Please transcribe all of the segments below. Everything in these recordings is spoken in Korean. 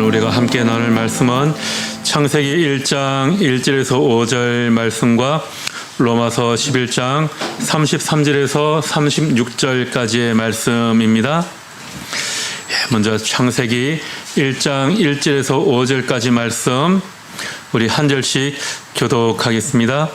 우리가 함께 나눌 말씀은 창세기 1장 1절에서 5절 말씀과 로마서 11장 33절에서 36절까지의 말씀입니다. 먼저 창세기 1장 1절에서 5절까지 말씀 우리 한 절씩 교독하겠습니다.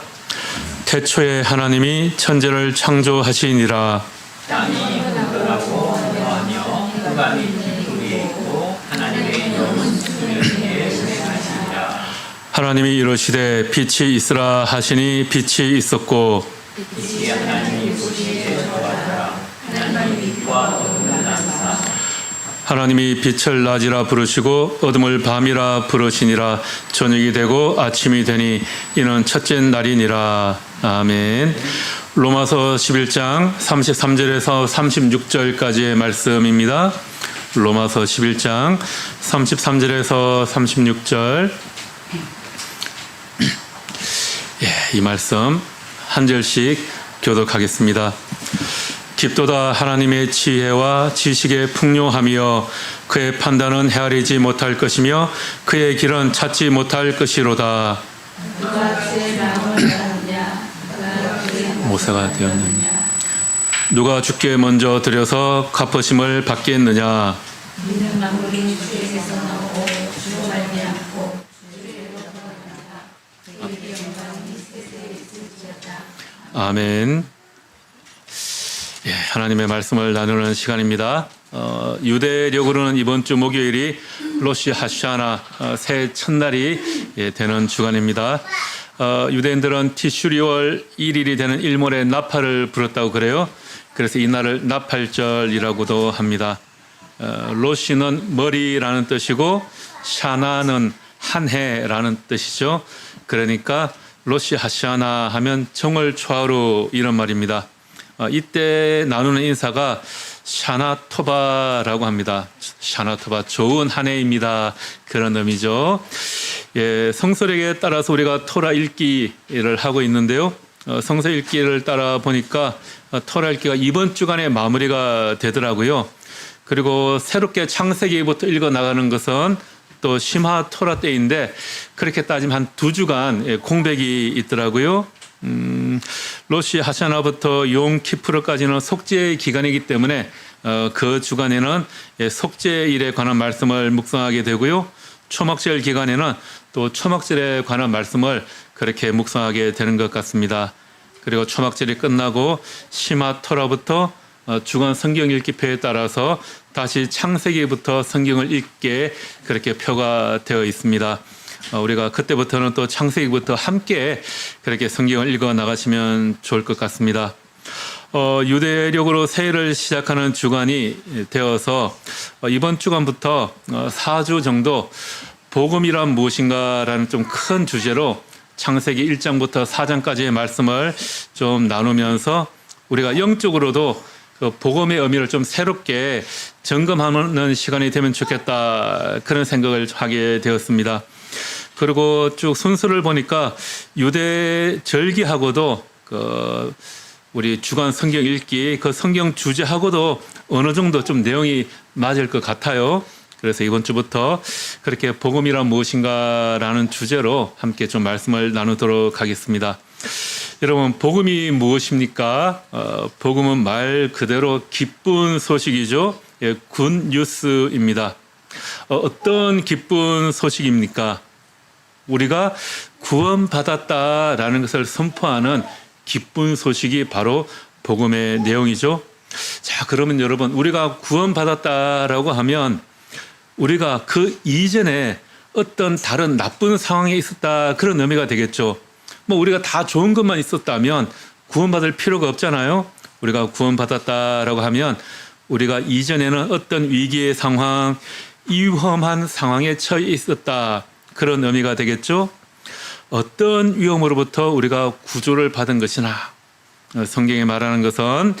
태초에 하나님이 천지를 창조하시니라. 땅이 흔들하고 무하며 흑암이 빛 위에 있고 하나님의 영은 수면 위에 운행하시니라. 하나님이 이르시되 빛이 있으라 하시니 빛이 있었고 빛이 하나님이 보시기에 좋았더라. 하나님이 빛과 어둠을 나누사 하나님이 빛을 낮이라 부르시고 어둠을 밤이라 부르시니라. 저녁이 되고 아침이 되니 이는 첫째 날이니라. 아멘. 로마서 11장 33절에서 36절까지의 말씀입니다. 로마서 11장 33절에서 36절. 이 말씀 한 절씩 교독하겠습니다. 깊도다 하나님의 지혜와 지식의 풍요하며 그의 판단은 헤아리지 못할 것이며 그의 길은 찾지 못할 것이로다. 모세가 되었느냐. 누가 주께 먼저 드려서 갚으심을 받겠느냐. 아멘. 하나님의 말씀을 나누는 시간입니다. 유대력으로는 이번 주 목요일이 로시 하샤나 새해 첫날이 되는 주간입니다. 유대인들은 티슈리월 1일이 되는 일몰의 나팔을 불었다고 그래요. 그래서 이날을 나팔절이라고도 합니다. 로시는 머리라는 뜻이고 샤나는 한 해라는 뜻이죠. 그러니까 로시 하샤나 하면 정월 초하루 이런 말입니다. 이때 나누는 인사가 샤나토바라고 합니다. 샤나토바, 좋은 한 해입니다. 그런 의미죠. 성서력에 따라서 우리가 토라 읽기를 하고 있는데요. 성서 읽기를 따라 보니까 토라 읽기가 이번 주간에 마무리가 되더라고요. 그리고 새롭게 창세기부터 읽어 나가는 것은 또 심하 토라 때인데 그렇게 따지면 한 2주간 공백이 있더라고요. 로시 하샤나부터 용 키프르까지는 속죄의 기간이기 때문에 그 주간에는 속죄일에 관한 말씀을 묵상하게 되고요. 초막절 기간에는 또 초막절에 관한 말씀을 그렇게 묵상하게 되는 것 같습니다. 그리고 초막절이 끝나고 심하 토라부터 주간 성경 읽기표에 따라서 다시 창세기부터 성경을 읽게 그렇게 표가 되어 있습니다. 우리가 그때부터는 또 창세기부터 함께 그렇게 성경을 읽어 나가시면 좋을 것 같습니다. 유대력으로 새해를 시작하는 주간이 되어서 이번 주간부터 4주 정도 복음이란 무엇인가라는 좀 큰 주제로 창세기 1장부터 4장까지의 말씀을 좀 나누면서 우리가 영적으로도 그 복음의 의미를 좀 새롭게 점검하는 시간이 되면 좋겠다, 그런 생각을 하게 되었습니다. 그리고 쭉 순서를 보니까 유대 절기하고도 우리 주간 성경 읽기 그 성경 주제하고도 어느 정도 좀 내용이 맞을 것 같아요. 그래서 이번 주부터 그렇게 복음이란 무엇인가라는 주제로 함께 좀 말씀을 나누도록 하겠습니다. 여러분, 복음이 무엇입니까? 복음은 말 그대로 기쁜 소식이죠. 굿 뉴스입니다. 어떤 기쁜 소식입니까? 우리가 구원받았다라는 것을 선포하는 기쁜 소식이 바로 복음의 내용이죠. 자, 그러면 여러분, 우리가 구원받았다라고 하면 우리가 그 이전에 어떤 다른 나쁜 상황에 있었다, 그런 의미가 되겠죠. 우리가 다 좋은 것만 있었다면 구원받을 필요가 없잖아요. 우리가 구원받았다라고 하면 우리가 이전에는 어떤 위기의 상황, 위험한 상황에 처해 있었다, 그런 의미가 되겠죠. 어떤 위험으로부터 우리가 구조를 받은 것이나, 성경에 말하는 것은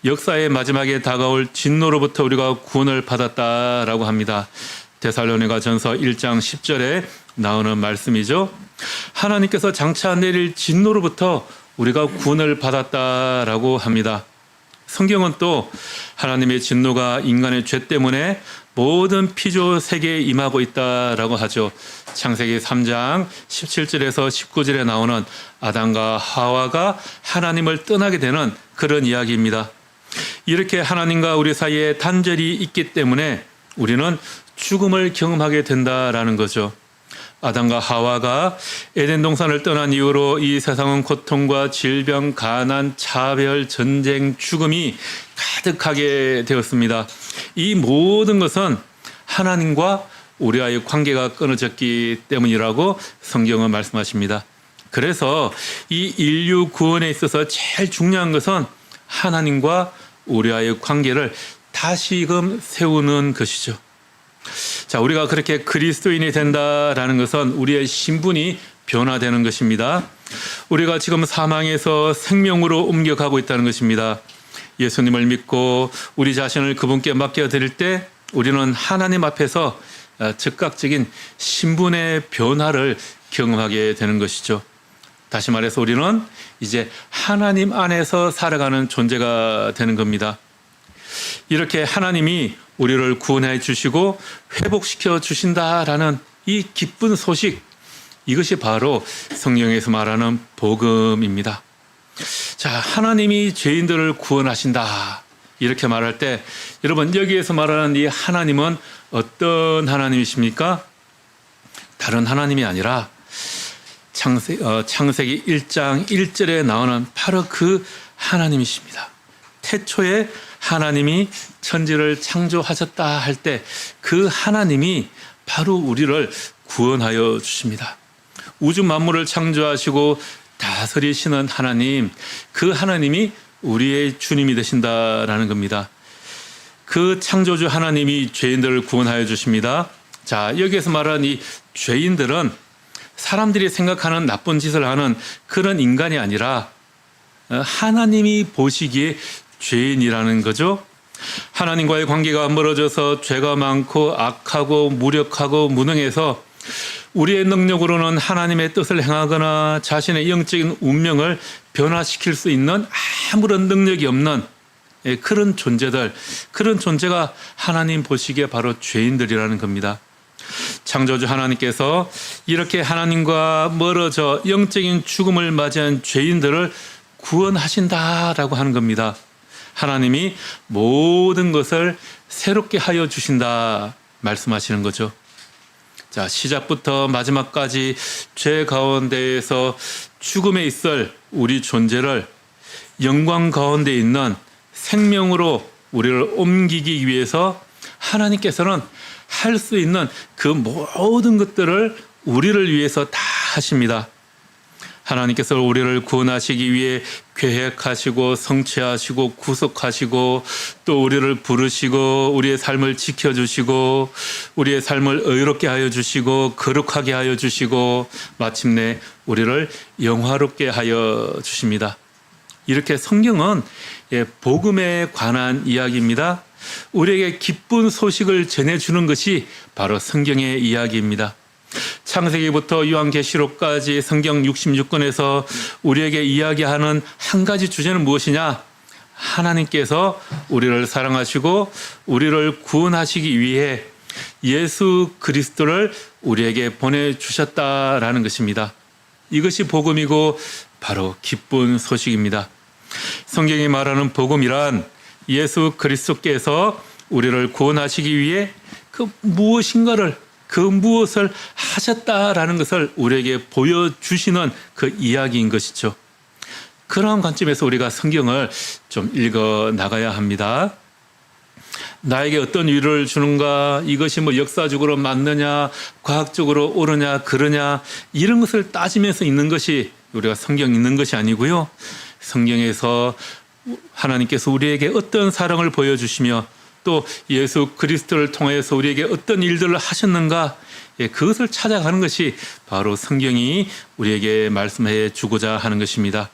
역사의 마지막에 다가올 진노로부터 우리가 구원을 받았다라고 합니다. 데살로니가전서 1장 10절에 나오는 말씀이죠. 하나님께서 장차 내릴 진노로부터 우리가 구원을 받았다라고 합니다. 성경은 또 하나님의 진노가 인간의 죄 때문에 모든 피조 세계에 임하고 있다라고 하죠. 창세기 3장 17절에서 19절에 나오는 아담과 하와가 하나님을 떠나게 되는 그런 이야기입니다. 이렇게 하나님과 우리 사이에 단절이 있기 때문에 우리는 죽음을 경험하게 된다라는 거죠. 아담과 하와가 에덴 동산을 떠난 이후로 이 세상은 고통과 질병, 가난, 차별, 전쟁, 죽음이 가득하게 되었습니다. 이 모든 것은 하나님과 우리와의 관계가 끊어졌기 때문이라고 성경은 말씀하십니다. 그래서 이 인류 구원에 있어서 제일 중요한 것은 하나님과 우리와의 관계를 다시금 세우는 것이죠. 자, 우리가 그렇게 그리스도인이 된다라는 것은 우리의 신분이 변화되는 것입니다. 우리가 지금 사망에서 생명으로 옮겨가고 있다는 것입니다. 예수님을 믿고 우리 자신을 그분께 맡겨드릴 때 우리는 하나님 앞에서 즉각적인 신분의 변화를 경험하게 되는 것이죠. 다시 말해서 우리는 이제 하나님 안에서 살아가는 존재가 되는 겁니다. 이렇게 하나님이 우리를 구원해 주시고 회복시켜 주신다라는 이 기쁜 소식, 이것이 바로 성경에서 말하는 복음입니다. 자, 하나님이 죄인들을 구원하신다 이렇게 말할 때 여러분, 여기에서 말하는 이 하나님은 어떤 하나님이십니까? 다른 하나님이 아니라 창세기 1장 1절에 나오는 바로 그 하나님이십니다. 태초에 하나님이 천지를 창조하셨다 할 때 그 하나님이 바로 우리를 구원하여 주십니다. 우주 만물을 창조하시고 다스리시는 하나님, 그 하나님이 우리의 주님이 되신다라는 겁니다. 그 창조주 하나님이 죄인들을 구원하여 주십니다. 자, 여기에서 말하는 이 죄인들은 사람들이 생각하는 나쁜 짓을 하는 그런 인간이 아니라 하나님이 보시기에 죄인이라는 거죠. 하나님과의 관계가 멀어져서 죄가 많고 악하고 무력하고 무능해서 우리의 능력으로는 하나님의 뜻을 행하거나 자신의 영적인 운명을 변화시킬 수 있는 아무런 능력이 없는 그런 존재들, 그런 존재가 하나님 보시기에 바로 죄인들이라는 겁니다. 창조주 하나님께서 이렇게 하나님과 멀어져 영적인 죽음을 맞이한 죄인들을 구원하신다라고 하는 겁니다. 하나님이 모든 것을 새롭게 하여 주신다 말씀하시는 거죠. 자, 시작부터 마지막까지 죄 가운데에서 죽음에 있을 우리 존재를 영광 가운데 있는 생명으로 우리를 옮기기 위해서 하나님께서는 할 수 있는 그 모든 것들을 우리를 위해서 다 하십니다. 하나님께서 우리를 구원하시기 위해 계획하시고 성취하시고 구속하시고 또 우리를 부르시고 우리의 삶을 지켜주시고 우리의 삶을 의롭게 하여 주시고 거룩하게 하여 주시고 마침내 우리를 영화롭게 하여 주십니다. 이렇게 성경은 복음에 관한 이야기입니다. 우리에게 기쁜 소식을 전해주는 것이 바로 성경의 이야기입니다. 창세기부터 요한계시록까지 성경 66권에서 우리에게 이야기하는 한 가지 주제는 무엇이냐? 하나님께서 우리를 사랑하시고 우리를 구원하시기 위해 예수 그리스도를 우리에게 보내주셨다라는 것입니다. 이것이 복음이고 바로 기쁜 소식입니다. 성경이 말하는 복음이란 예수 그리스도께서 우리를 구원하시기 위해 그 무엇인가를 그 무엇을 하셨다라는 것을 우리에게 보여주시는 그 이야기인 것이죠. 그러한 관점에서 우리가 성경을 좀 읽어 나가야 합니다. 나에게 어떤 위로를 주는가, 이것이 뭐 역사적으로 맞느냐, 과학적으로 옳으냐, 그러냐, 이런 것을 따지면서 읽는 것이 우리가 성경 읽는 것이 아니고요. 성경에서 하나님께서 우리에게 어떤 사랑을 보여주시며 또 예수 그리스도를 통해서 우리에게 어떤 일들을 하셨는가, 그것을 찾아가는 것이 바로 성경이 우리에게 말씀해 주고자 하는 것입니다.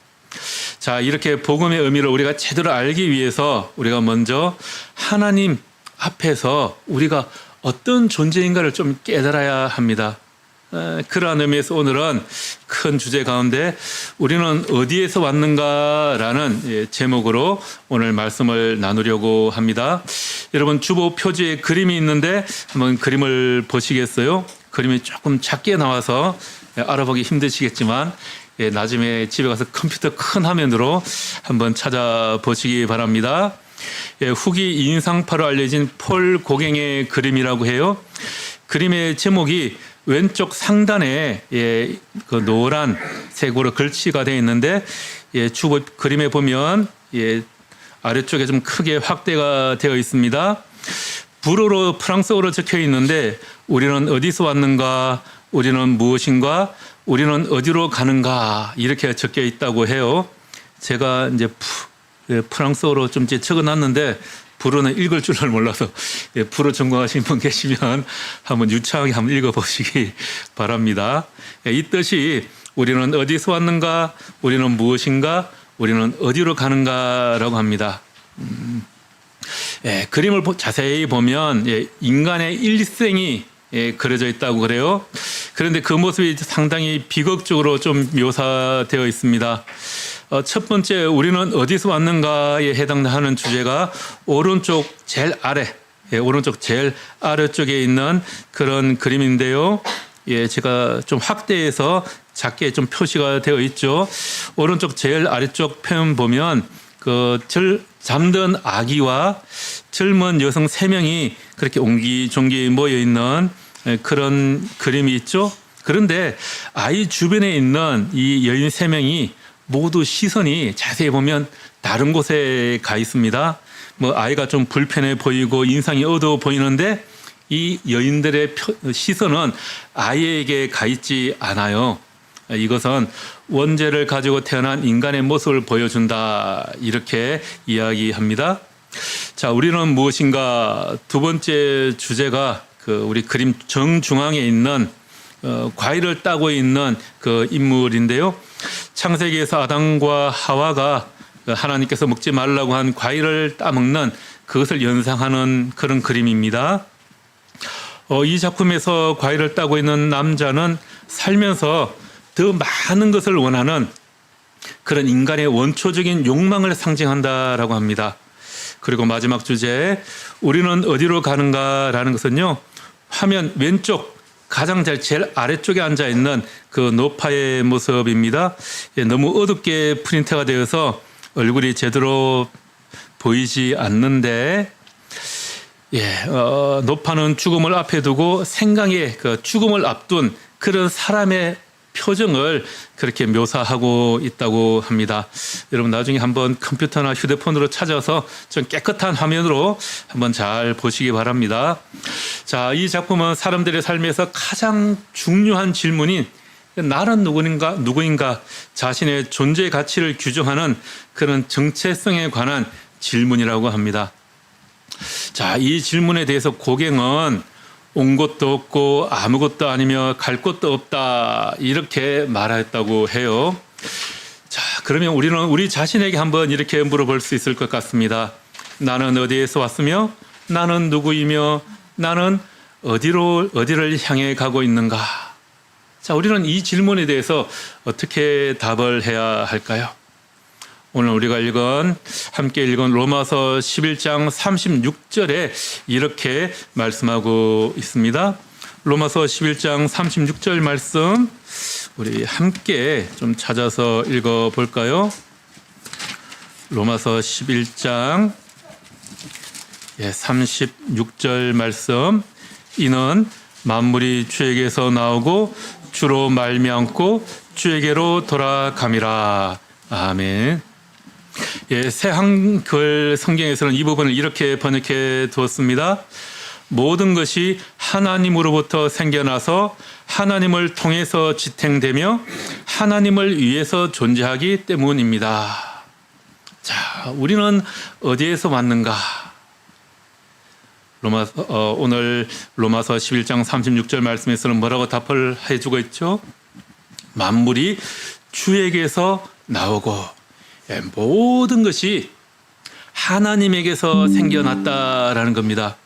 자, 이렇게 복음의 의미를 우리가 제대로 알기 위해서 우리가 먼저 하나님 앞에서 우리가 어떤 존재인가를 좀 깨달아야 합니다. 그러한 의미에서 오늘은 큰 주제 가운데 우리는 어디에서 왔는가라는 제목으로 오늘 말씀을 나누려고 합니다. 여러분 주보 표지에 그림이 있는데 한번 그림을 보시겠어요? 그림이 조금 작게 나와서 알아보기 힘드시겠지만 나중에 집에 가서 컴퓨터 큰 화면으로 한번 찾아보시기 바랍니다. 후기 인상파로 알려진 폴 고갱의 그림이라고 해요. 그림의 제목이 왼쪽 상단에 그 노란 색으로 글씨가 되어 있는데 주보 그림에 보면 아래쪽에 좀 크게 확대가 되어 있습니다. 불어로 프랑스어로 적혀 있는데 우리는 어디서 왔는가, 우리는 무엇인가, 우리는 어디로 가는가 이렇게 적혀 있다고 해요. 제가 이제 프랑스어로 좀 적어놨는데 불어는 읽을 줄을 몰라서 불어 전공하신 분 계시면 한번 유창하게 한번 읽어보시기 바랍니다. 이 뜻이 우리는 어디서 왔는가, 우리는 무엇인가, 우리는 어디로 가는가라고 합니다. 그림을 자세히 보면 인간의 일생이 그려져 있다고 그래요. 그런데 그 모습이 상당히 비극적으로 좀 묘사되어 있습니다. 첫 번째 우리는 어디서 왔는가에 해당하는 주제가 오른쪽 제일 아래, 오른쪽 제일 아래쪽에 있는 그런 그림인데요. 제가 좀 확대해서 작게 좀 표시가 되어 있죠. 오른쪽 제일 아래쪽 표현 보면 잠든 아기와 젊은 여성 3명이 그렇게 옹기종기 모여 있는 그런 그림이 있죠. 그런데 아이 주변에 있는 이 여인 3명이 모두 시선이 자세히 보면 다른 곳에 가 있습니다. 아이가 좀 불편해 보이고 인상이 어두워 보이는데 이 여인들의 시선은 아이에게 가 있지 않아요. 이것은 원죄를 가지고 태어난 인간의 모습을 보여준다 이렇게 이야기합니다. 자, 우리는 무엇인가 두 번째 주제가 우리 그림 정중앙에 있는 과일을 따고 있는 그 인물인데요. 창세기에서 아담과 하와가 하나님께서 먹지 말라고 한 과일을 따먹는 그것을 연상하는 그런 그림입니다. 이 작품에서 과일을 따고 있는 남자는 살면서 더 많은 것을 원하는 그런 인간의 원초적인 욕망을 상징한다라고 합니다. 그리고 마지막 주제, 우리는 어디로 가는가라는 것은요, 화면 왼쪽 가장 제일 아래쪽에 앉아 있는 그 노파의 모습입니다. 너무 어둡게 프린트가 되어서 얼굴이 제대로 보이지 않는데, 노파는 죽음을 앞에 두고 생강에 죽음을 앞둔 그런 사람의 표정을 그렇게 묘사하고 있다고 합니다. 여러분 나중에 한번 컴퓨터나 휴대폰으로 찾아서 좀 깨끗한 화면으로 한번 잘 보시기 바랍니다. 자, 이 작품은 사람들의 삶에서 가장 중요한 질문인 나는 누구인가 자신의 존재 가치를 규정하는 그런 정체성에 관한 질문이라고 합니다. 자, 이 질문에 대해서 고갱은 온 곳도 없고 아무것도 아니며 갈 곳도 없다 이렇게 말했다고 해요. 자, 그러면 우리는 우리 자신에게 한번 이렇게 물어볼 수 있을 것 같습니다. 나는 어디에서 왔으며 나는 누구이며 나는 어디를 향해 가고 있는가? 자, 우리는 이 질문에 대해서 어떻게 답을 해야 할까요? 오늘 우리가 함께 읽은 로마서 11장 36절에 이렇게 말씀하고 있습니다. 로마서 11장 36절 말씀 우리 함께 좀 찾아서 읽어볼까요? 로마서 11장 36절 말씀, 이는 만물이 주에게서 나오고 주로 말미암고 주에게로 돌아감이라. 아멘. 새 한글 성경에서는 이 부분을 이렇게 번역해 두었습니다. 모든 것이 하나님으로부터 생겨나서 하나님을 통해서 지탱되며 하나님을 위해서 존재하기 때문입니다. 자, 우리는 어디에서 왔는가? 오늘 로마서 11장 36절 말씀에서는 뭐라고 답을 해주고 있죠? 만물이 주에게서 나오고 모든 것이 하나님에게서 생겨났다라는 겁니다.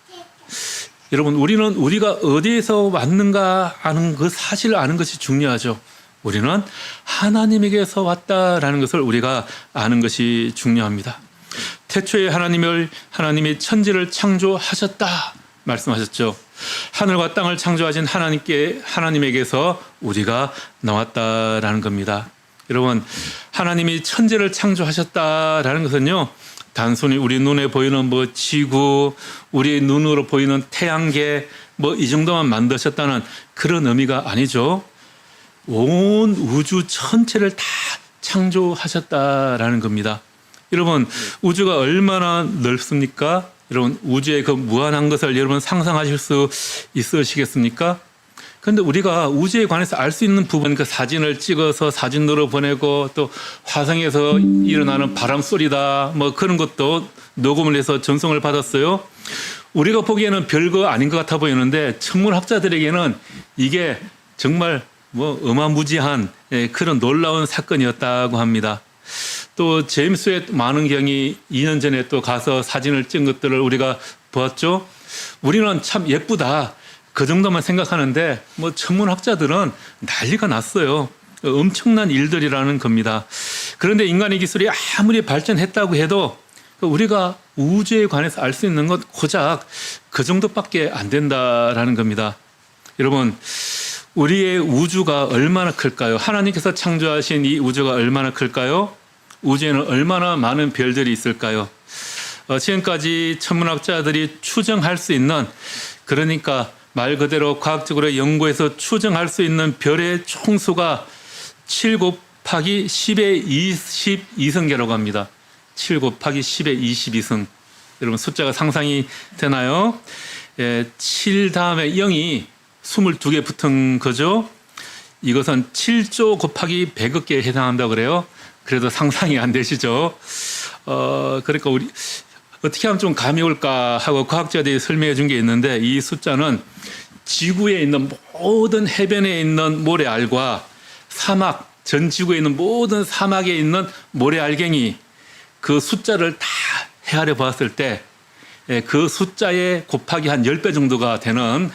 여러분, 우리는 우리가 어디에서 왔는가 아는 그 사실을 아는 것이 중요하죠. 우리는 하나님에게서 왔다라는 것을 우리가 아는 것이 중요합니다. 태초에 하나님이 천지를 창조하셨다 말씀하셨죠. 하늘과 땅을 창조하신 하나님에게서 우리가 나왔다라는 겁니다. 여러분, 하나님이 천지를 창조하셨다라는 것은요, 단순히 우리 눈에 보이는 지구, 우리 눈으로 보이는 태양계 이 정도만 만드셨다는 그런 의미가 아니죠. 온 우주 전체를 다 창조하셨다라는 겁니다. 여러분, 우주가 얼마나 넓습니까? 여러분, 우주의 그 무한한 것을 여러분 상상하실 수 있으시겠습니까? 그런데 우리가 우주에 관해서 알 수 있는 부분, 그 사진을 찍어서 사진으로 보내고 또 화성에서 일어나는 바람 소리다 그런 것도 녹음을 해서 전송을 받았어요. 우리가 보기에는 별거 아닌 것 같아 보이는데 천문학자들에게는 이게 정말 어마무지한 그런 놀라운 사건이었다고 합니다. 또 제임스 웹 망원경이 2년 전에 또 가서 사진을 찍은 것들을 우리가 보았죠. 우리는 참 예쁘다, 그 정도만 생각하는데 천문학자들은 난리가 났어요. 엄청난 일들이라는 겁니다. 그런데 인간의 기술이 아무리 발전했다고 해도 우리가 우주에 관해서 알 수 있는 것 고작 그 정도밖에 안 된다라는 겁니다. 여러분, 우리의 우주가 얼마나 클까요? 하나님께서 창조하신 이 우주가 얼마나 클까요? 우주에는 얼마나 많은 별들이 있을까요? 지금까지 천문학자들이 추정할 수 있는, 그러니까 말 그대로 과학적으로 연구해서 추정할 수 있는 별의 총수가 7 곱하기 10의 22승계라고 합니다. 7 곱하기 10의 22승. 여러분, 숫자가 상상이 되나요? 7 다음에 0이 22개 붙은 거죠. 이것은 7조 곱하기 100억 개에 해당한다고 그래요. 그래도 상상이 안 되시죠? 그러니까 우리 어떻게 하면 좀 감이 올까 하고 과학자들이 설명해 준 게 있는데, 이 숫자는 지구에 있는 모든 해변에 있는 모래알과 사막, 전 지구에 있는 모든 사막에 있는 모래알갱이 그 숫자를 다 헤아려 보았을 때 그 숫자에 곱하기 한 10배 정도가 되는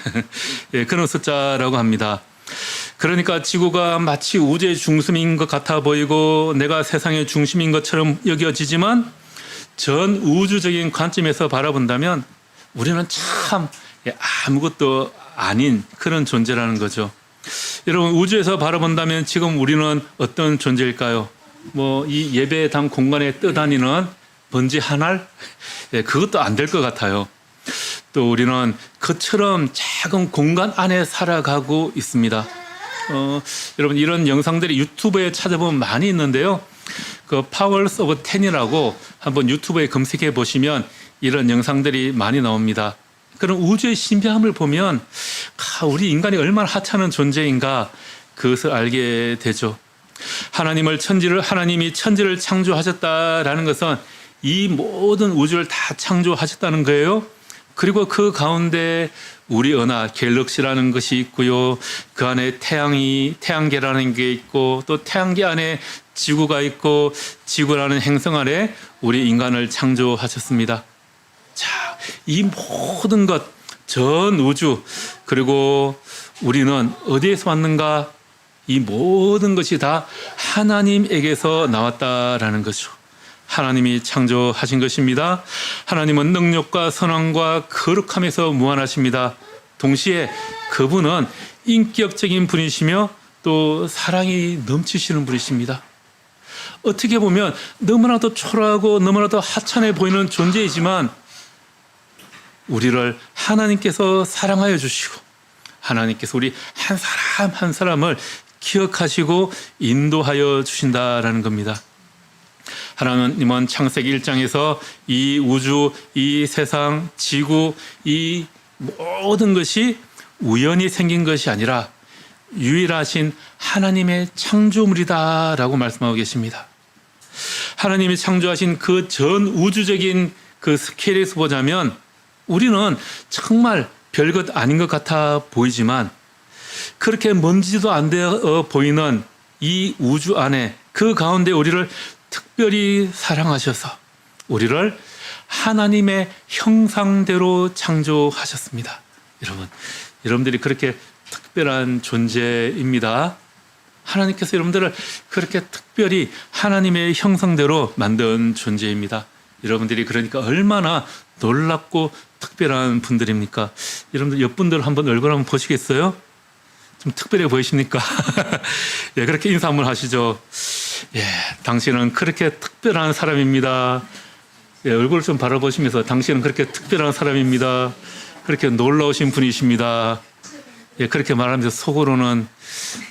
그런 숫자라고 합니다. 그러니까 지구가 마치 우주의 중심인 것 같아 보이고 내가 세상의 중심인 것처럼 여겨지지만 전 우주적인 관점에서 바라본다면 우리는 참 아무것도 아닌 그런 존재라는 거죠. 여러분, 우주에서 바라본다면 지금 우리는 어떤 존재일까요? 이 예배당 공간에 떠다니는 먼지 한 알? 그것도 안 될 것 같아요. 또 우리는 그처럼 작은 공간 안에 살아가고 있습니다. 여러분, 이런 영상들이 유튜브에 찾아보면 많이 있는데요. 그 Powers of 10이라고 한번 유튜브에 검색해 보시면 이런 영상들이 많이 나옵니다. 그런 우주의 신비함을 보면 우리 인간이 얼마나 하찮은 존재인가 그것을 알게 되죠. 하나님이 천지를 창조하셨다라는 것은 이 모든 우주를 다 창조하셨다는 거예요. 그리고 그 가운데 우리 은하 갤럭시라는 것이 있고요. 그 안에 태양계라는 게 있고 또 태양계 안에 지구가 있고 지구라는 행성 안에 우리 인간을 창조하셨습니다. 자, 이 모든 것, 전 우주, 그리고 우리는 어디에서 왔는가? 이 모든 것이 다 하나님에게서 나왔다라는 거죠. 하나님이 창조하신 것입니다. 하나님은 능력과 선함과 거룩함에서 무한하십니다. 동시에 그분은 인격적인 분이시며 또 사랑이 넘치시는 분이십니다. 어떻게 보면 너무나도 초라하고 너무나도 하찮아 보이는 존재이지만 우리를 하나님께서 사랑하여 주시고 하나님께서 우리 한 사람 한 사람을 기억하시고 인도하여 주신다라는 겁니다. 하나님은 창세기 1장에서 이 우주, 이 세상, 지구, 이 모든 것이 우연히 생긴 것이 아니라 유일하신 하나님의 창조물이다라고 말씀하고 계십니다. 하나님이 창조하신 그 전 우주적인 그 스케일에서 보자면 우리는 정말 별것 아닌 것 같아 보이지만 그렇게 먼지도 안 되어 보이는 이 우주 안에 그 가운데 우리를 특별히 사랑하셔서 우리를 하나님의 형상대로 창조하셨습니다. 여러분들이 그렇게 특별한 존재입니다. 하나님께서 여러분들을 그렇게 특별히 하나님의 형상대로 만든 존재입니다. 여러분들이 그러니까 얼마나 놀랍고 특별한 분들입니까? 여러분들 옆분들 한번 얼굴 한번 보시겠어요? 좀 특별해 보이십니까? 예, 그렇게 인사 한번 하시죠. 예, 당신은 그렇게 특별한 사람입니다. 예, 얼굴을 좀 바라보시면서 당신은 그렇게 특별한 사람입니다. 그렇게 놀라우신 분이십니다. 예, 그렇게 말하면서 속으로는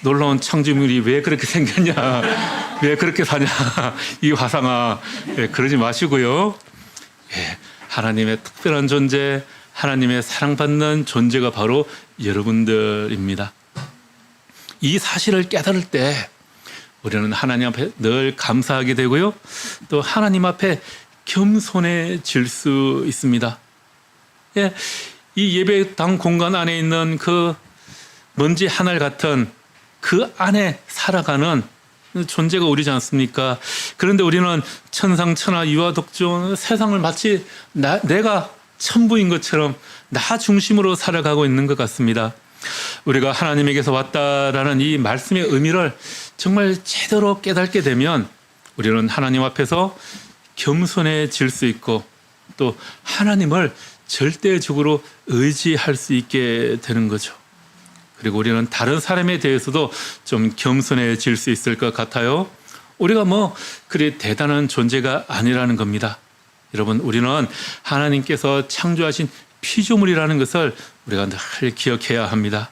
놀라운 창조물이 왜 그렇게 생겼냐, 왜 그렇게 사냐, 이 화상아, 예, 그러지 마시고요. 예, 하나님의 특별한 존재, 하나님의 사랑받는 존재가 바로 여러분들입니다. 이 사실을 깨달을 때 우리는 하나님 앞에 늘 감사하게 되고요. 또 하나님 앞에 겸손해질 수 있습니다. 예, 이 예배당 공간 안에 있는 그 먼지 하늘 같은 그 안에 살아가는 존재가 우리지 않습니까? 그런데 우리는 천상천하 유아독존 세상을 마치 내가 천부인 것처럼 나 중심으로 살아가고 있는 것 같습니다. 우리가 하나님에게서 왔다라는 이 말씀의 의미를 정말 제대로 깨닫게 되면 우리는 하나님 앞에서 겸손해질 수 있고 또 하나님을 절대적으로 의지할 수 있게 되는 거죠. 그리고 우리는 다른 사람에 대해서도 좀 겸손해질 수 있을 것 같아요. 우리가 그리 대단한 존재가 아니라는 겁니다. 여러분, 우리는 하나님께서 창조하신 피조물이라는 것을 우리가 늘 기억해야 합니다.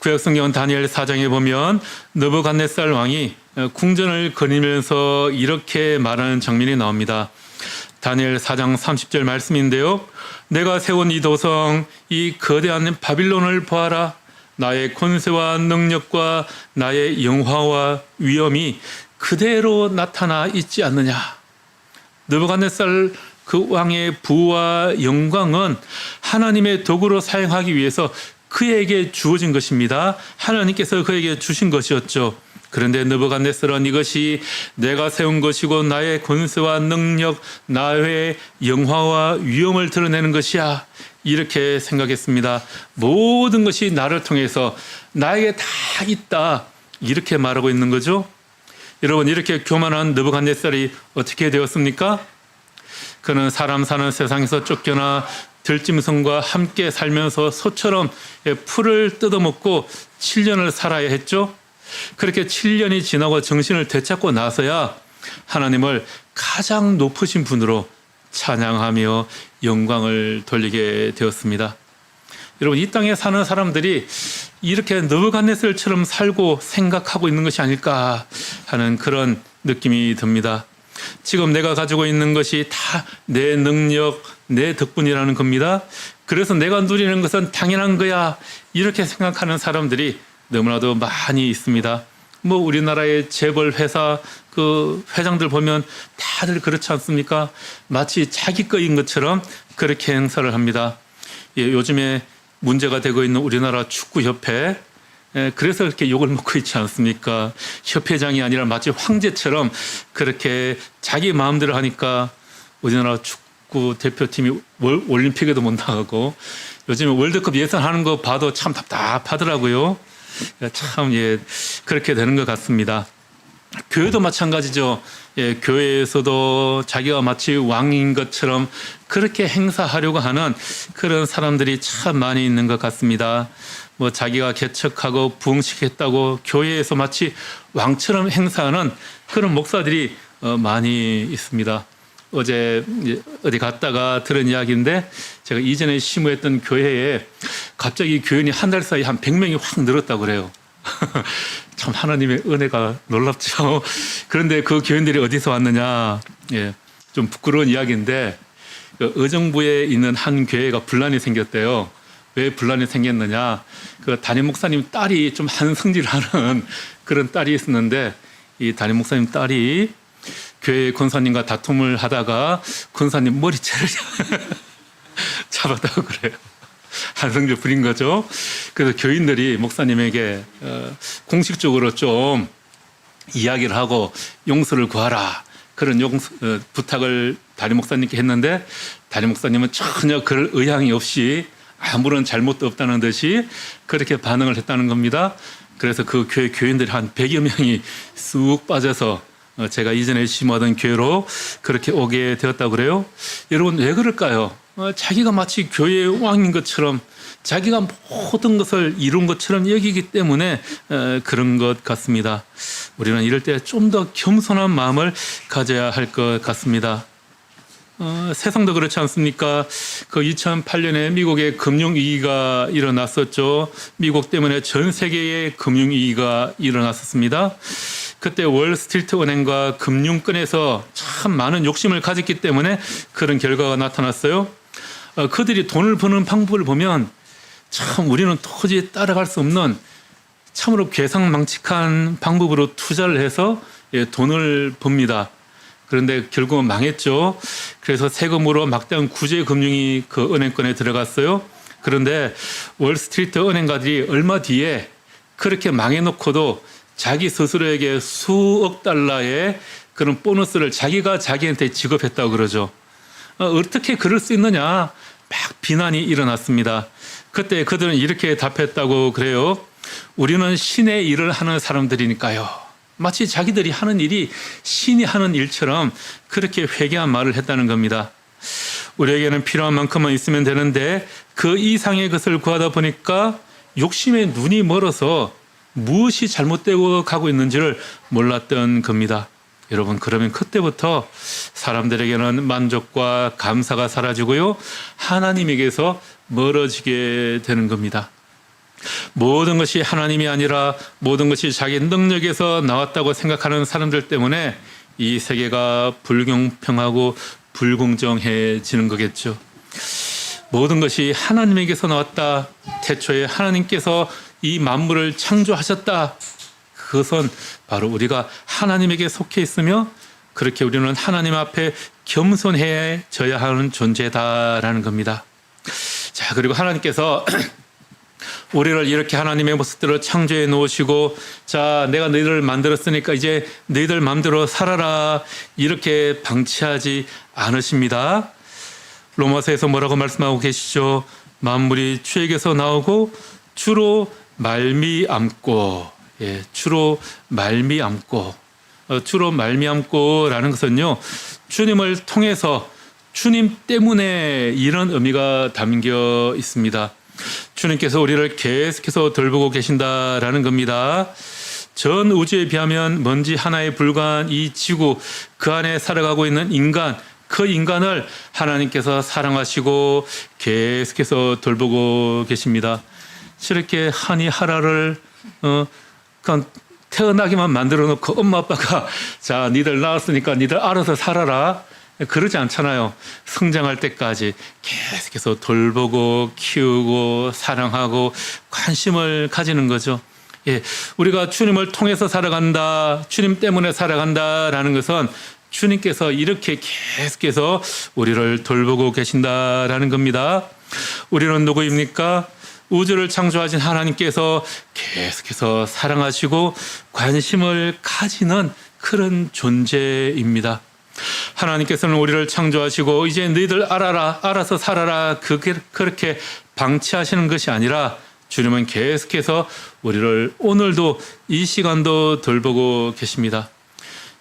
구약성경 다니엘 4장에 보면 느부갓네살 왕이 궁전을 거니면서 이렇게 말하는 장면이 나옵니다. 다니엘 4장 30절 말씀인데요. 내가 세운 이 도성, 이 거대한 바빌론을 보아라. 나의 권세와 능력과 나의 영화와 위엄이 그대로 나타나 있지 않느냐. 느부갓네살 그 왕의 부와 영광은 하나님의 도구로 사용하기 위해서 그에게 주어진 것입니다. 하나님께서 그에게 주신 것이었죠. 그런데 느부갓네살은 이것이 내가 세운 것이고 나의 권세와 능력, 나의 영화와 위엄을 드러내는 것이야. 이렇게 생각했습니다. 모든 것이 나를 통해서 나에게 다 있다. 이렇게 말하고 있는 거죠. 여러분, 이렇게 교만한 느부갓네살이 어떻게 되었습니까? 그는 사람 사는 세상에서 쫓겨나 들짐승과 함께 살면서 소처럼 풀을 뜯어먹고 7년을 살아야 했죠. 그렇게 7년이 지나고 정신을 되찾고 나서야 하나님을 가장 높으신 분으로 찬양하며 영광을 돌리게 되었습니다. 여러분, 이 땅에 사는 사람들이 이렇게 느부갓네살처럼 살고 생각하고 있는 것이 아닐까 하는 그런 느낌이 듭니다. 지금 내가 가지고 있는 것이 다 내 능력, 내 덕분이라는 겁니다. 그래서 내가 누리는 것은 당연한 거야. 이렇게 생각하는 사람들이 너무나도 많이 있습니다. 우리나라의 재벌 회사 그 회장들 보면 다들 그렇지 않습니까? 마치 자기 거인 것처럼 그렇게 행사를 합니다. 예, 요즘에 문제가 되고 있는 우리나라 축구협회, 그래서 그렇게 욕을 먹고 있지 않습니까? 협회장이 아니라 마치 황제처럼 그렇게 자기 마음대로 하니까 우리나라 축구 대표팀이 올림픽에도 못 나가고 요즘에 월드컵 예선하는 거 봐도 참 답답하더라고요. 참, 예, 그렇게 되는 것 같습니다. 교회도 마찬가지죠. 예, 교회에서도 자기가 마치 왕인 것처럼 그렇게 행사하려고 하는 그런 사람들이 참 많이 있는 것 같습니다. 자기가 개척하고 부흥시켰다고 교회에서 마치 왕처럼 행사하는 그런 목사들이 많이 있습니다. 어제 어디 갔다가 들은 이야기인데 제가 이전에 심우했던 교회에 갑자기 교인이 한 달 사이 한 100명이 확 늘었다고 그래요. 참 하나님의 은혜가 놀랍죠. 그런데 그 교인들이 어디서 왔느냐. 예, 좀 부끄러운 이야기인데 그 의정부에 있는 한 교회가 분란이 생겼대요. 왜 분란이 생겼느냐. 그 담임 목사님 딸이 좀 한성질하는 그런 딸이 있었는데 이 담임 목사님 딸이 교회 권사님과 다툼을 하다가 권사님 머리채를 잡았다고 그래요. 한성질 부린 거죠. 그래서 교인들이 목사님에게 공식적으로 좀 이야기를 하고 용서를 구하라. 그런 부탁을 담임 목사님께 했는데 담임 목사님은 전혀 그럴 의향이 없이 아무런 잘못도 없다는 듯이 그렇게 반응을 했다는 겁니다. 그래서 그 교회 교인들이 한 100여 명이 쑥 빠져서 제가 이전에 심어하던 교회로 그렇게 오게 되었다고 그래요. 여러분 왜 그럴까요? 자기가 마치 교회의 왕인 것처럼 자기가 모든 것을 이룬 것처럼 여기기 때문에 그런 것 같습니다. 우리는 이럴 때 좀 더 겸손한 마음을 가져야 할 것 같습니다. 세상도 그렇지 않습니까? 그 2008년에 미국의 금융위기가 일어났었죠. 미국 때문에 전 세계의 금융위기가 일어났었습니다. 그때 월스트리트 은행과 금융권에서 참 많은 욕심을 가졌기 때문에 그런 결과가 나타났어요. 그들이 돈을 버는 방법을 보면 참 우리는 도저히 따라갈 수 없는 참으로 괴상망측한 방법으로 투자를 해서 돈을 법니다. 그런데 결국은 망했죠. 그래서 세금으로 막대한 구제 금융이 그 은행권에 들어갔어요. 그런데 월스트리트 은행가들이 얼마 뒤에 그렇게 망해놓고도 자기 스스로에게 수억 달러의 그런 보너스를 자기가 자기한테 지급했다고 그러죠. 어떻게 그럴 수 있느냐 막 비난이 일어났습니다. 그때 그들은 이렇게 답했다고 그래요. 우리는 신의 일을 하는 사람들이니까요. 마치 자기들이 하는 일이 신이 하는 일처럼 그렇게 회개한 말을 했다는 겁니다. 우리에게는 필요한 만큼만 있으면 되는데 그 이상의 것을 구하다 보니까 욕심에 눈이 멀어서 무엇이 잘못되고 가고 있는지를 몰랐던 겁니다. 여러분 그러면 그때부터 사람들에게는 만족과 감사가 사라지고요. 하나님에게서 멀어지게 되는 겁니다. 모든 것이 하나님이 아니라 모든 것이 자기 능력에서 나왔다고 생각하는 사람들 때문에 이 세계가 불공평하고 불공정해지는 거겠죠. 모든 것이 하나님에게서 나왔다. 태초에 하나님께서 이 만물을 창조하셨다. 그것은 바로 우리가 하나님에게 속해 있으며 그렇게 우리는 하나님 앞에 겸손해져야 하는 존재다라는 겁니다. 자, 그리고 하나님께서 우리를 이렇게 하나님의 모습대로 창조해 놓으시고 자 내가 너희들을 만들었으니까 이제 너희들 마음대로 살아라 이렇게 방치하지 않으십니다. 로마서에서 뭐라고 말씀하고 계시죠? 만물이 주에게서 나오고 주로 말미암고 주로 말미암고라는 것은요 주님을 통해서 주님 때문에 이런 의미가 담겨 있습니다. 주님께서 우리를 계속해서 돌보고 계신다라는 겁니다. 전 우주에 비하면 먼지 하나에 불과한 이 지구 그 안에 살아가고 있는 인간 그 인간을 하나님께서 사랑하시고 계속해서 돌보고 계십니다. 저렇게 하니 하라를 그냥 태어나기만 만들어 놓고 엄마 아빠가 자 니들 낳았으니까 니들 알아서 살아라 그러지 않잖아요. 성장할 때까지 계속해서 돌보고 키우고 사랑하고 관심을 가지는 거죠. 우리가 주님을 통해서 살아간다, 주님 때문에 살아간다라는 것은 주님께서 이렇게 계속해서 우리를 돌보고 계신다라는 겁니다. 우리는 누구입니까? 우주를 창조하신 하나님께서 계속해서 사랑하시고 관심을 가지는 그런 존재입니다. 하나님께서는 우리를 창조하시고 이제 너희들 알아라 알아서 살아라 그렇게 방치하시는 것이 아니라 주님은 계속해서 우리를 오늘도 이 시간도 돌보고 계십니다.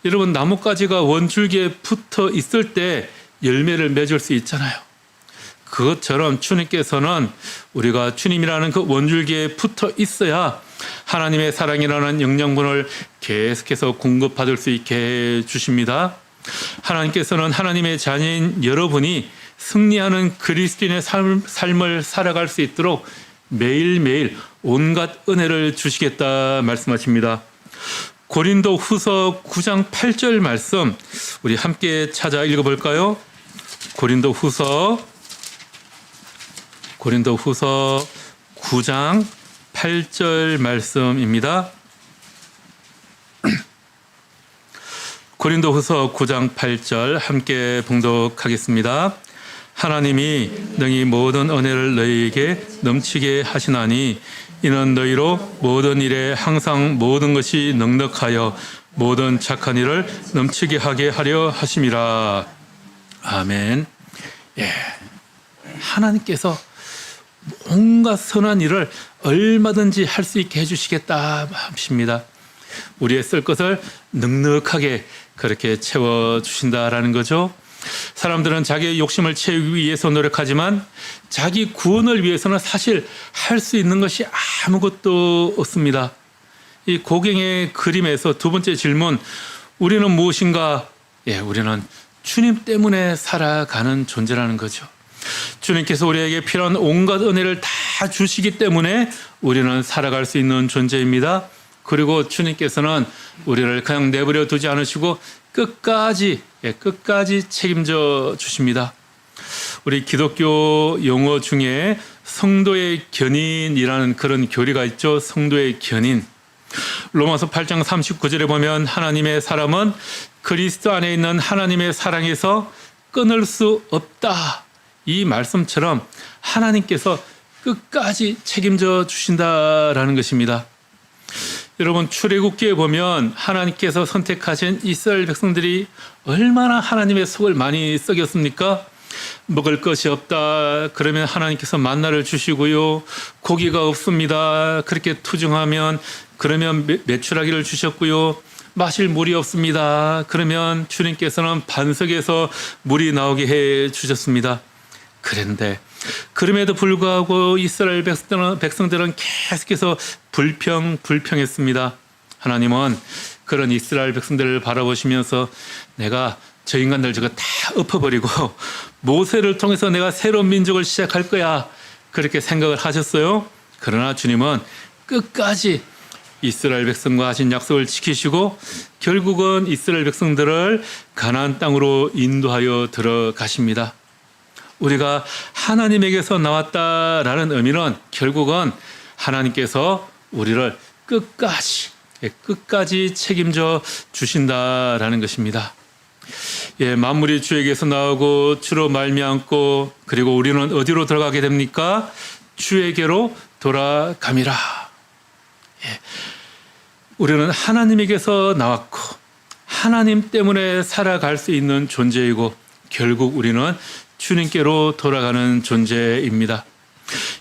여러분 나뭇가지가 원줄기에 붙어 있을 때 열매를 맺을 수 있잖아요. 그것처럼 주님께서는 우리가 주님이라는 그 원줄기에 붙어 있어야 하나님의 사랑이라는 영양분을 계속해서 공급받을 수 있게 해 주십니다. 하나님께서는 하나님의 자녀인 여러분이 승리하는 그리스도인의 삶을 살아갈 수 있도록 매일매일 온갖 은혜를 주시겠다 말씀하십니다. 고린도 후서 9장 8절 말씀 우리 함께 찾아 읽어볼까요? 고린도 후서 9장 8절 말씀입니다. 고린도후서 9장 8절 함께 봉독하겠습니다. 하나님이 능히 모든 은혜를 너희에게 넘치게 하시나니 이는 너희로 모든 일에 항상 모든 것이 넉넉하여 모든 착한 일을 넘치게 하게 하려 하심이라. 아멘. 하나님께서 온갖 선한 일을 얼마든지 할 수 있게 해주시겠다 하십니다. 우리의 쓸 것을 넉넉하게 그렇게 채워주신다라는 거죠. 사람들은 자기의 욕심을 채우기 위해서 노력하지만 자기 구원을 위해서는 사실 할 수 있는 것이 아무것도 없습니다. 이 고갱의 그림에서 두 번째 질문, 우리는 무엇인가? 우리는 주님 때문에 살아가는 존재라는 거죠. 주님께서 우리에게 필요한 온갖 은혜를 다 주시기 때문에 우리는 살아갈 수 있는 존재입니다. 그리고 주님께서는 우리를 그냥 내버려 두지 않으시고 끝까지 책임져 주십니다. 우리 기독교 용어 중에 성도의 견인이라는 그런 교리가 있죠. 성도의 견인. 로마서 8장 39절에 보면 하나님의 사람은 그리스도 안에 있는 하나님의 사랑에서 끊을 수 없다. 이 말씀처럼 하나님께서 끝까지 책임져 주신다라는 것입니다. 여러분, 출애굽기에 보면 하나님께서 선택하신 이스라엘 백성들이 얼마나 하나님의 속을 많이 썩였습니까? 먹을 것이 없다 그러면 하나님께서 만나를 주시고요. 고기가 없습니다 그렇게 투정하면 그러면 메추라기를 주셨고요. 마실 물이 없습니다 그러면 주님께서는 반석에서 물이 나오게 해 주셨습니다. 그런데 그럼에도 불구하고 이스라엘 백성들은 계속해서 불평했습니다. 하나님은 그런 이스라엘 백성들을 바라보시면서 내가 저 인간들 저거 다 엎어버리고 모세를 통해서 내가 새로운 민족을 시작할 거야 그렇게 생각을 하셨어요. 그러나 주님은 끝까지 이스라엘 백성과 하신 약속을 지키시고 결국은 이스라엘 백성들을 가나안 땅으로 인도하여 들어가십니다. 우리가 하나님에게서 나왔다라는 의미는 결국은 하나님께서 우리를 끝까지 책임져 주신다라는 것입니다. 만물이 주에게서 나오고 주로 말미암고 그리고 우리는 어디로 들어가게 됩니까? 주에게로 돌아감이라. 우리는 하나님에게서 나왔고 하나님 때문에 살아갈 수 있는 존재이고 결국 우리는 주님께로 돌아가는 존재입니다.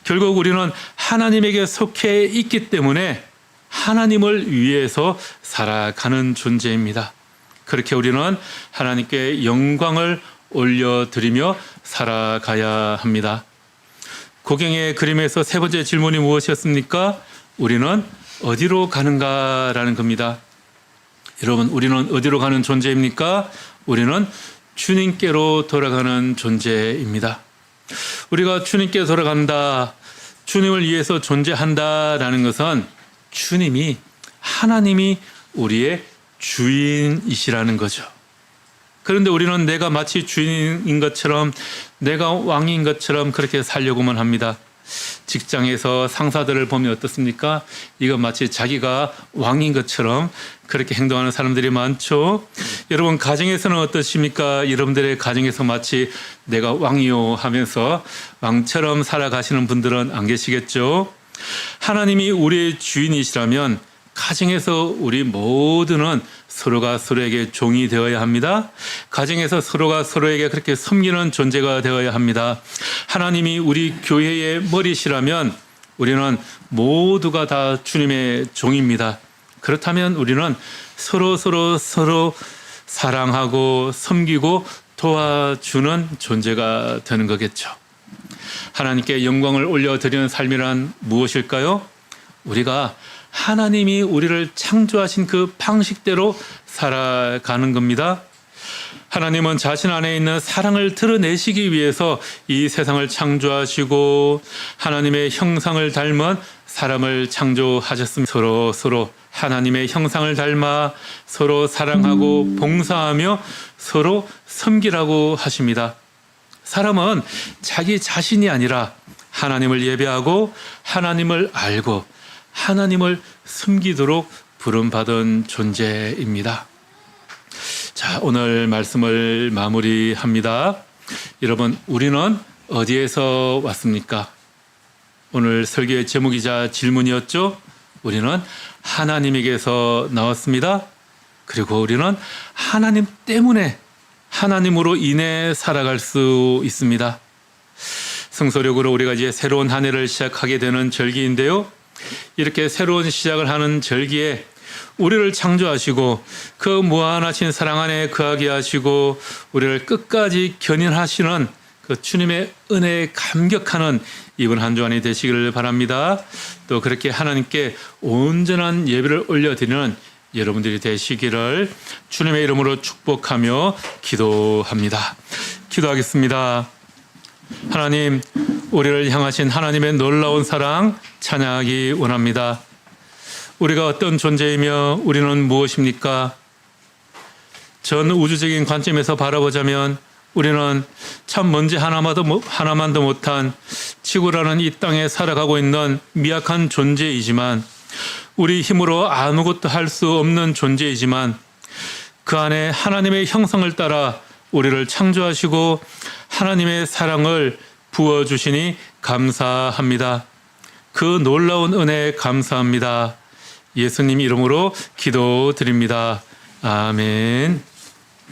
결국 우리는 하나님에게 속해 있기 때문에 하나님을 위해서 살아가는 존재입니다. 그렇게 우리는 하나님께 영광을 올려드리며 살아가야 합니다. 고갱의 그림에서 세 번째 질문이 무엇이었습니까? 우리는 어디로 가는가라는 겁니다. 여러분, 우리는 어디로 가는 존재입니까? 우리는 주님께로 돌아가는 존재입니다. 우리가 주님께 돌아간다, 주님을 위해서 존재한다라는 것은 하나님이 우리의 주인이시라는 거죠. 그런데 우리는 내가 마치 주인인 것처럼 내가 왕인 것처럼 그렇게 살려고만 합니다. 직장에서 상사들을 보면 어떻습니까? 이거 마치 자기가 왕인 것처럼 그렇게 행동하는 사람들이 많죠. 여러분, 가정에서는 어떠십니까? 여러분들의 가정에서 마치 내가 왕이요 하면서 왕처럼 살아가시는 분들은 안 계시겠죠? 하나님이 우리의 주인이시라면 가정에서 우리 모두는 서로가 서로에게 종이 되어야 합니다. 가정에서 서로가 서로에게 그렇게 섬기는 존재가 되어야 합니다. 하나님이 우리 교회의 머리시라면 우리는 모두가 다 주님의 종입니다. 그렇다면 우리는 서로 사랑하고 섬기고 도와주는 존재가 되는 거겠죠. 하나님께 영광을 올려드리는 삶이란 무엇일까요? 우리가 하나님이 우리를 창조하신 그 방식대로 살아가는 겁니다. 하나님은 자신 안에 있는 사랑을 드러내시기 위해서 이 세상을 창조하시고 하나님의 형상을 닮은 사람을 창조하셨습니다. 서로 하나님의 형상을 닮아 서로 사랑하고 봉사하며 서로 섬기라고 하십니다. 사람은 자기 자신이 아니라 하나님을 예배하고 하나님을 알고 하나님을 섬기도록 부름받은 존재입니다. 자, 오늘 말씀을 마무리합니다. 여러분, 우리는 어디에서 왔습니까? 오늘 설교의 제목이자 질문이었죠. 우리는 하나님에게서 나왔습니다. 그리고 우리는 하나님 때문에 하나님으로 인해 살아갈 수 있습니다. 성서력으로 우리가 이제 새로운 한 해를 시작하게 되는 절기인데요. 이렇게 새로운 시작을 하는 절기에 우리를 창조하시고 그 무한하신 사랑 안에 거하게 하시고 우리를 끝까지 견인하시는 그 주님의 은혜에 감격하는 이번 한 주간이 되시기를 바랍니다. 또 그렇게 하나님께 온전한 예배를 올려드리는 여러분들이 되시기를 주님의 이름으로 축복하며 기도합니다. 기도하겠습니다. 하나님, 우리를 향하신 하나님의 놀라운 사랑 찬양하기 원합니다. 우리가 어떤 존재이며 우리는 무엇입니까? 전 우주적인 관점에서 바라보자면 우리는 참 먼지 하나만도 못한 지구라는 이 땅에 살아가고 있는 미약한 존재이지만, 우리 힘으로 아무것도 할 수 없는 존재이지만 그 안에 하나님의 형상을 따라 우리를 창조하시고 하나님의 사랑을 부어주시니 감사합니다. 그 놀라운 은혜에 감사합니다. 예수님 이름으로 기도드립니다. 아멘.